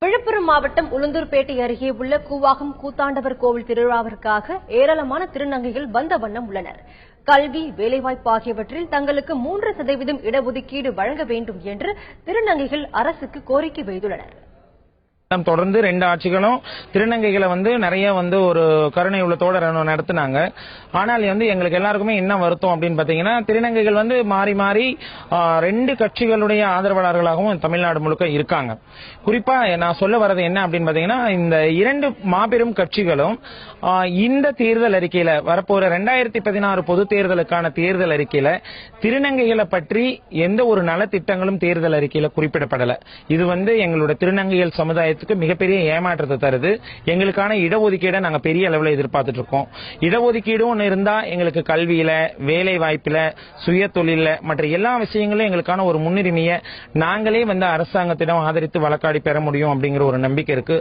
விழுப்புரம் மாவட்டம் உளுந்தூர்பேட்டை அருகே உள்ள கூவாகம் கூத்தாண்டவர் கோவில் திருவிழாவிற்காக ஏராளமான திருநங்கைகள் வந்த வண்ணம் உள்ளனர். கல்வி, வேலைவாய்ப்பு ஆகியவற்றில் தங்களுக்கு 3% இடஒதுக்கீடு வழங்க வேண்டும் என்று திருநங்கைகள் அரசுக்கு கோரிக்கை வைத்துள்ளனர். தொடர்ந்து 2 ஆட்சிகளும் திருநங்கைகளை நிறைய ஒரு கருணை உள்ளத்தோட நடத்தினாங்க. ஆனால் எங்களுக்கு எல்லாருக்குமே என்ன வருத்தம் அப்படின்னு பாத்தீங்கன்னா, திருநங்கைகள் மாறி மாறி 2 கட்சிகளுடைய ஆதரவாளர்களாகவும் தமிழ்நாடு முழுக்க இருக்காங்க. குறிப்பா நான் சொல்ல வர்றது என்ன அப்படின்னு பாத்தீங்கன்னா, இந்த 2 மாபெரும் கட்சிகளும் இந்த தேர்தல் அறிக்கையில வரப்போற 2016 பொது தேர்தலுக்கான தேர்தல் அறிக்கையில திருநங்கைகளை பற்றி எந்த ஒரு நலத்திட்டங்களும் தேர்தல் அறிக்கையில குறிப்பிடப்படல. இது எங்களுடைய திருநங்கைகள் சமுதாயத்துக்கு மிகப்பெரிய ஏமாற்றத்தை தருது. எங்களுக்கான இடஒதுக்கீடை நாங்க பெரிய அளவில் எதிர்பார்த்துட்டு இருக்கோம். இடஒதுக்கீடு ஒன்று இருந்தா எங்களுக்கு கல்வியில, வேலை வாய்ப்புல, சுய தொழில மற்ற எல்லா விஷயங்களும் எங்களுக்கான ஒரு முன்னுரிமையை நாங்களே அரசாங்கத்திடம் ஆதரித்து வழக்காடி பெற முடியும் அப்படிங்கிற ஒரு நம்பிக்கை இருக்கு.